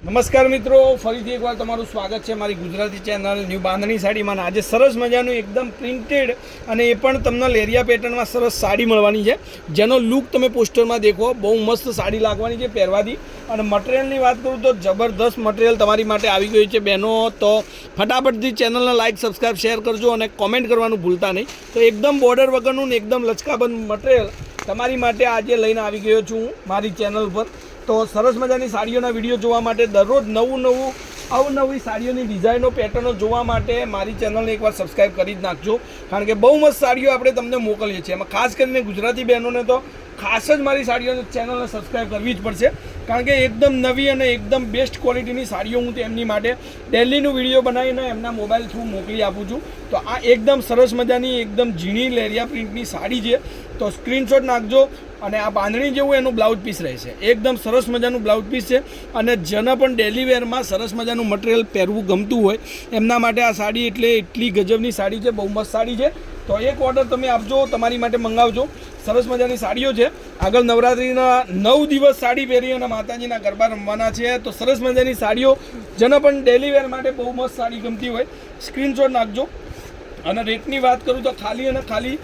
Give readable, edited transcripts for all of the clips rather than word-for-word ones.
નમસ્કાર મિત્રો, ફરીથી એકવાર તમારું સ્વાગત છે મારી ગુજરાતી ચેનલ ન્યૂ બાંધણી સાડીમાં. આજે સરસ મજાનું એકદમ પ્રિન્ટેડ અને એ પણ તમને લેરિયા પેટર્નમાં સરસ સાડી મળવાની છે, જેનો લુક તમે પોસ્ટરમાં દેખો. બહુ મસ્ત સાડી લાગવાની છે પહેરવાથી. અને મટીરિયલની વાત કરું તો જબરદસ્ત મટીરિયલ તમારી માટે આવી ગયું છે બહેનો. તો ફટાફટથી ચેનલને લાઇક, સબસ્ક્રાઈબ, શેર કરજો અને કોમેન્ટ કરવાનું ભૂલતા નહીં. તો એકદમ બોર્ડર વગરનું ને એકદમ લચકાબંધ મટીરિયલ તમારી માટે આજે લઈને આવી ગયો છું મારી ચેનલ પર. તો સરસ મજાની સાડીઓના વિડીયો જોવા માટે, દરરોજ અવનવી સાડીઓની ડિઝાઇનો, પેટર્નો જોવા માટે મારી ચેનલને એકવાર સબસ્ક્રાઈબ કરી જ નાખજો. કારણ કે બહુ મસ્ત સાડીઓ આપણે તમને મોકલીએ છીએ. એમાં ખાસ કરીને ગુજરાતી બહેનોને તો ખાસ જ મારી સાડીઓની ચેનલને સબસ્ક્રાઈબ કરવી જ પડશે. કારણ કે એકદમ નવી અને એકદમ બેસ્ટ ક્વોલિટીની સાડીઓ હું તેમની માટે ડેલીનું વિડીયો બનાવીને એમના મોબાઈલ થ્રુ મોકલી આપું છું. તો આ એકદમ સરસ મજાની એકદમ ઝીણી લેરિયા પ્રિન્ટની સાડી છે. તો સ્ક્રીનશોટ નાખજો. અને આ બાંધણી જેવું એનું બ્લાઉઝ પીસ રહેશે. એકદમ સરસ મજાનું બ્લાઉઝ પીસ છે. અને જેને પણ ડેલી વેરમાં સરસ મજાનું મટીરિયલ પહેરવું ગમતું હોય એમના માટે આ સાડી એટલી ગજબની સાડી છે. બહુ મસ્ત સાડી છે. તો એક ઓર્ડર તમે આપજો, તમારી માટે મંગાવજો. સરસ મજાની સાડીઓ છે. આગળ નવરાત્રિના 9 દિવસ સાડી પહેરી અને માતાજીના ગરબા રમવાના છે. તો સરસ મજાની સાડીઓ જેને પણ ડેલી વેર માટે બહુ મસ્ત સાડી ગમતી હોય સ્ક્રીનશોટ નાખજો. અને રેટની વાત કરું તો ખાલી અને ખાલી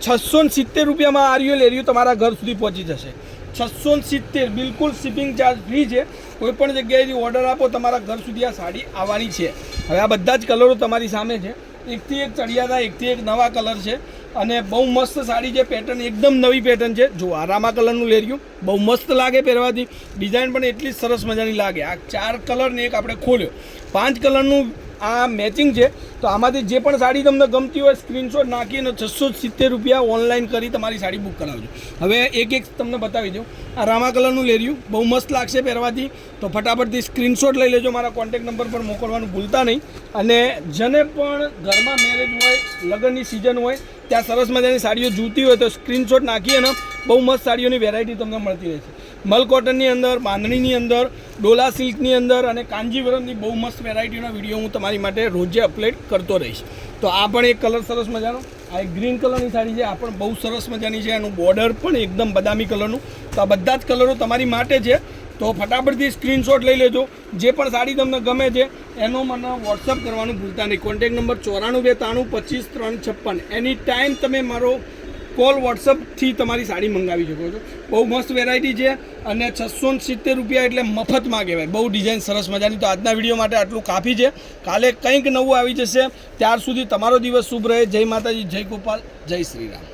670 રૂપિયામાં આ લેરિયો તમારા ઘર સુધી પહોંચી જશે. 670, બિલકુલ શિપિંગ ચાર્જ ફ્રી છે. કોઈપણ જગ્યાએથી ઓર્ડર આપો, તમારા ઘર સુધી આ સાડી આવવાની છે. હવે આ બધા જ કલરો તમારી સામે છે. એકથી એક ચડિયાતા, એકથી એક નવા કલર છે. અને બહુ મસ્ત સાડી છે. પેટર્ન એકદમ નવી પેટર્ન છે. જો આ રામા કલરનું લેરિયું બહુ મસ્ત લાગે પહેરવાથી. ડિઝાઇન પણ એટલી સરસ મજાની લાગે. આ 4 કલરને એક આપણે ખોલ્યો, 5 કલરનું આ મેચિંગ છે. તો આમાંથી જે પણ સાડી તમને ગમતી હોય સ્ક્રીનશોટ નાખીને 670 રૂપિયા ઓનલાઈન કરી તમારી સાડી બુક કરાવજો. હવે એક તમને બતાવી દઉં. આ રામા કલરનું લેરિયું બહુ મસ્ત લાગશે પહેરવાથી. તો ફટાફટથી સ્ક્રીનશોટ લઈ લેજો. મારા કોન્ટેક્ટ નંબર પર મોકલવાનું ભૂલતા નહીં. અને જેને પણ ઘરમાં મેરેજ હોય, લગ્નની સિઝન હોય, ત્યાં સરસ મજાની સાડીઓ જોઈતી હોય તો સ્ક્રીનશોટ નાખી અને બહુ મસ્ત સાડીઓની વેરાયટી તમને મળતી રહેશે. મલ કોટનની અંદર, બાંધણીની અંદર, ડોલા સિલ્કની અંદર અને કાંજીવરમની બહુ મસ્ત વેરાયટીના વિડીયો હું તમારી માટે રોજે અપલોડ કરતો રહીશ. તો આ પણ એક કલર સરસ મજાનો, આ એક ગ્રીન કલરની સાડી છે. આ પણ બહુ સરસ મજાની છે. એનું બોર્ડર પણ એકદમ બદામી કલરનું. તો આ બધા જ કલરો તમારી માટે છે. તો ફટાફટથી સ્ક્રીનશોટ લઈ લેજો. જે પણ સાડી તમને ગમે છે એનો મને વોટ્સઅપ કરવાનું ભૂલતા નહીં. Contact number 9493255356. એની ટાઈમ તમે મારો કોલ વોટ્સઅપથી તમારી સાડી મંગાવી શકો છો. બહુ મસ્ત વેરાયટી છે. અને 670 રૂપિયા એટલે મફતમાં કહેવાય. બહુ ડિઝાઇન સરસ મજાની. તો આજના વિડીયો માટે આટલું કાફી છે. કાલે કંઈક નવું આવી જશે. ત્યાર સુધી તમારો દિવસ શુભ રહે. જય માતાજી, જય ગોપાલ, જય શ્રી રામ.